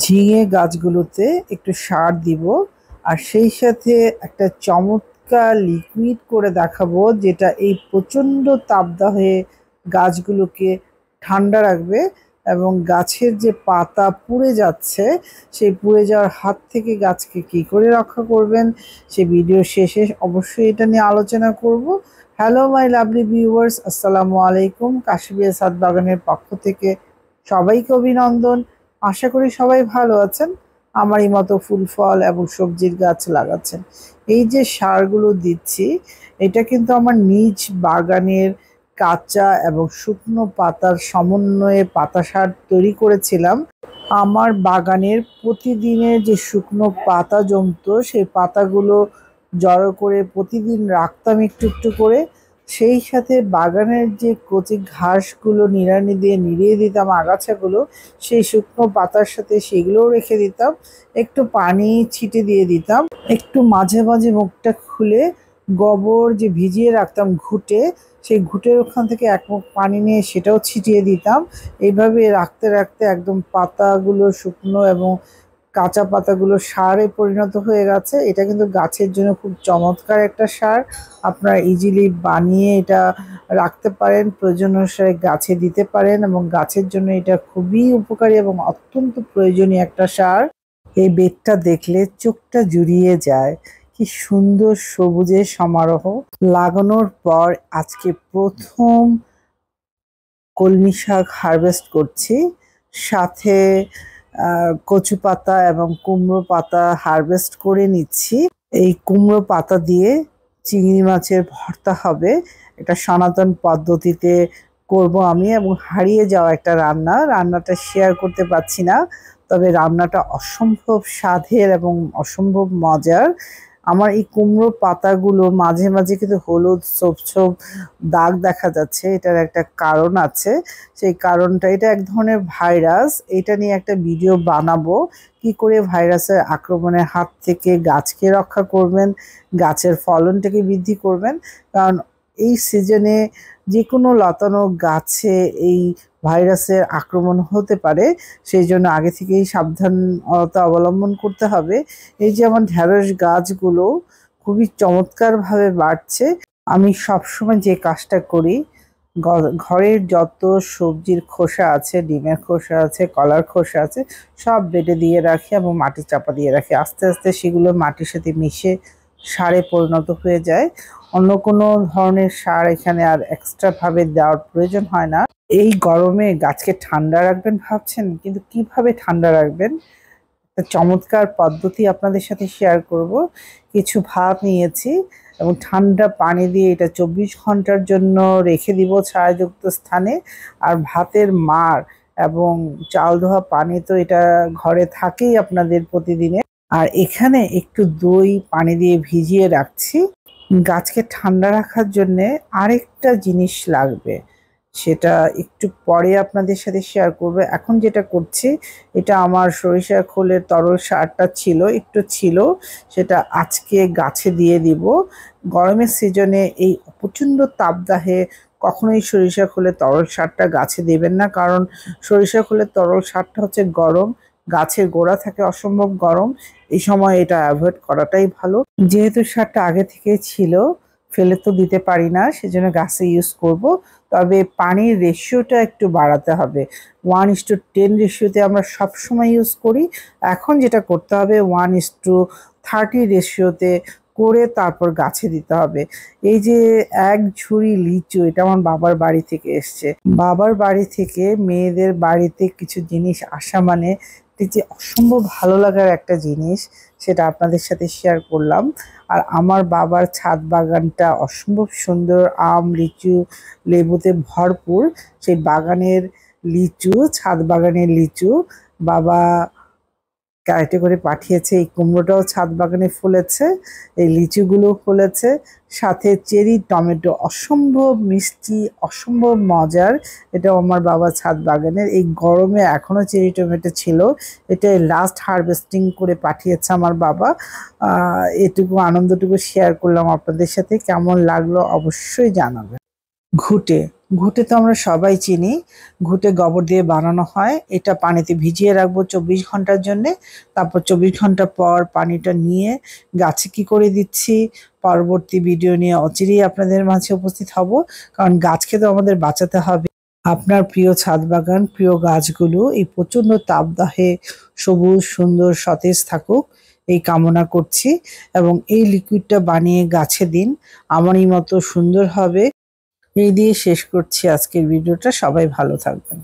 ঝিঙে গাছগুলোতে একটু সার দিব আর সেই সাথে একটা চমৎকার লিকুইড করে দেখাবো যেটা এই প্রচণ্ড তাপদাহে গাছগুলোকে ঠান্ডা রাখবে এবং গাছের যে পাতা পুড়ে যাচ্ছে সেই পুড়ে যাওয়ার হাত থেকে গাছকে কি করে রক্ষা করবেন সে ভিডিও শেষে অবশ্যই এটা নিয়ে আলোচনা করব। হ্যালো মাই লাভলি ভিউয়ার্স, আসসালামু আলাইকুম। কাশিবিয়া ছাদ বাগানের পক্ষ থেকে সবাইকে অভিনন্দন। আশা করি সবাই ভালো আছেন, আমারই মতো ফুল ফল এবং সবজির গাছ লাগাচ্ছেন। এই যে সারগুলো দিচ্ছি এটা কিন্তু আমার নিজ বাগানের কাঁচা এবং শুকনো পাতার সমন্বয়ে পাতা সার তৈরি করেছিলাম। আমার বাগানের প্রতিদিনের যে শুকনো পাতা জমতো সেই পাতাগুলো জড়ো করে প্রতিদিন রাখতাম একটু একটু করে। সেই সাথে বাগানের যে কচি ঘাসগুলো নিড়ানি দিয়ে নিড়িয়ে দিতাম আগাছাগুলো, সেই শুকনো পাতার সাথে সেগুলোও রেখে দিতাম। একটু পানি ছিটে দিয়ে দিতাম। একটু মাঝে মাঝে মুখটা খুলে গোবর যে ভিজিয়ে রাখতাম ঘুঁটে, সেই ঘুঁটের ওখান থেকে এক মুখ পানি নিয়ে সেটাও ছিটিয়ে দিতাম। এইভাবে রাখতে রাখতে একদম পাতাগুলো শুকনো এবং কাঁচা পাতাগুলো সারে পরিণত হয়ে গেছে। এটা কিন্তু গাছের জন্য খুব চমৎকার একটা সার। আপনারা ইজিলি বানিয়ে এটা রাখতে পারেন, প্রয়োজন অনুসারে গাছে দিতে পারেন এবং গাছের জন্য এটা খুবই উপকারী এবং অত্যন্ত প্রয়োজনীয় একটা সার। এই বেডটা দেখলে চোখটা জুড়িয়ে যায়, কি সুন্দর সবুজের সমারোহ। লাগানোর পর আজকে প্রথম কলমি শাক হারভেস্ট করছি, সাথে কচু পাতা এবং কুমড়ো পাতা হারভেস্ট করে নিচ্ছি। এই কুমড়ো পাতা দিয়ে চিংড়ি মাছের ভর্তা হবে। এটা সনাতন পদ্ধতিতে করব আমি এবং হারিয়ে যাওয়া একটা রান্নাটা শেয়ার করতে পারছি না, তবে রান্নাটা অসম্ভব স্বাদের এবং অসম্ভব মজার। আমার এই কুমড়ো পাতাগুলো মাঝে মাঝে কিন্তু হলুদ ছোপ ছোপ দাগ দেখা যাচ্ছে, এটার একটা কারণ আছে। সেই কারণটা, এটা এক ধরনের ভাইরাস। এটা নিয়ে একটা ভিডিও বানাবো, কি করে ভাইরাসের আক্রমণের হাত থেকে গাছকে রক্ষা করবেন, গাছের ফলনটাকে বৃদ্ধি করবেন। কারণ এই সিজনে যে কোনো লতানো গাছে এই ভাইরাসের আক্রমণ হতে পারে, সেই জন্য আগে থেকেই সাবধানতা অবলম্বন করতে হবে। এই যে আমার ঢেঁড়স গাছগুলো খুবই চমৎকারভাবে বাড়ছে। আমি সবসময় যে কাজটা করি, ঘরের যত সবজির খোসা আছে, ডিমের খোসা আছে, কলার খোসা আছে, সব বেডে দিয়ে রাখি এবং মাটি চাপা দিয়ে রাখি। আস্তে আস্তে সেগুলো মাটির সাথে মিশে সারে পরিণত হয়ে যায়। অন্য কোনো ধরনের সার এখানে আর এক্সট্রা ভাবে দেওয়ার প্রয়োজন হয় না। এই গরমে গাছকে ঠান্ডা রাখবেন ভাবছেন, কিন্তু কিভাবে ঠান্ডা রাখবেন একটা চমৎকার পদ্ধতি আপনাদের সাথে শেয়ার করব। কিছু ভাত নিয়েছি এবং ঠান্ডা পানি দিয়ে এটা 24 ঘন্টার জন্য রেখে দিব ছায়াযুক্ত স্থানে। আর ভাতের মাড় এবং চাল ধোয়া পানি তো এটা ঘরে থাকেই আপনাদের প্রতিদিনে। আর এখানে একটু দই পানি দিয়ে ভিজিয়ে রাখছি। গাছকে ঠান্ডা রাখার জন্যে আরেকটা জিনিস লাগবে, সেটা একটু পরে আপনাদের সাথে শেয়ার করব। এখন যেটা করছি, এটা আমার সরিষার খোলের তরল সারটা একটু ছিল, সেটা আজকে গাছে দিয়ে দিব। গরমের সিজনে এই প্রচণ্ড তাপদাহে কখনোই সরিষা খোলের তরল সারটা গাছে দেবেন না, কারণ সরিষা খোলের তরল সারটা হচ্ছে গরম, গাছের গোড়া থাকে অসম্ভব গরম। এই সময় এটা অ্যাভয়েড করাটাই ভালো। যেহেতু সারটা আগে থেকে ছিল, ফেলে তো দিতে পারি না, সেজন্য গাছে ইউজ করব। তবে পানির রেশিওটা একটু বাড়াতে হবে। 1:10 রেশিওতে আমরা সবসময় ইউজ করি। এখন যেটা করতে হবে 1:30 রেশিওতে করে তারপর গাছে দিতে হবে। এই যে এক ঝুড়ি লিচু, এটা আমার বাবার বাড়ি থেকে এসছে। বাবার বাড়ি থেকে মেয়েদের বাড়িতে কিছু জিনিস আসা মানে এটি যে অসম্ভব ভালো লাগার একটা জিনিস, সেটা আপনাদের সাথে শেয়ার করলাম। আর আমার বাবার ছাদ বাগানটা অসম্ভব সুন্দর, আম লিচু লেবুতে ভরপুর। সেই বাগানের লিচু, ছাদ বাগানের লিচু বাবা ক্যারেটে করে পাঠিয়েছে। এই কুমড়োটাও ছাদ বাগানে ফলেছে, এই লিচুগুলো ফলেছে, সাথে চেরি টমেটো অসম্ভব মিষ্টি, অসম্ভব মজার। এটাও আমার বাবা ছাদ বাগানের। এই গরমে এখনো চেরি টমেটো ছিল, এটা লাস্ট হারভেস্টিং করে পাঠিয়েছে আমার বাবা। এটুকু আনন্দটুকু শেয়ার করলাম আপনাদের সাথে। কেমন লাগলো অবশ্যই জানাবেন। ঘুটে ঘুটে তো আমরা সবাই চিনি। ঘুটে গোবর দিয়ে বানানো হয়। এটা পানিতে ভিজিয়ে রাখবো 24 ঘন্টার জন্যে। তারপর 24 ঘন্টা পর পানিটা নিয়ে গাছে কি করে দিচ্ছি, পরবর্তী ভিডিও নিয়ে অচিরেই আপনাদের মাঝে উপস্থিত হব। কারণ গাছকে তো আমাদের বাঁচাতে হবে। আপনার প্রিয় ছাদ বাগান, প্রিয় গাছগুলো এই প্রচন্ড তাপদাহে সবুজ সুন্দর সতেজ থাকুক এই কামনা করছি। এবং এই লিকুইডটা বানিয়ে গাছে দিন, আমারই মতো সুন্দর হবে। এই দিয়ে শেষ করছি আজকের ভিডিওটা। সবাই ভালো থাকবেন।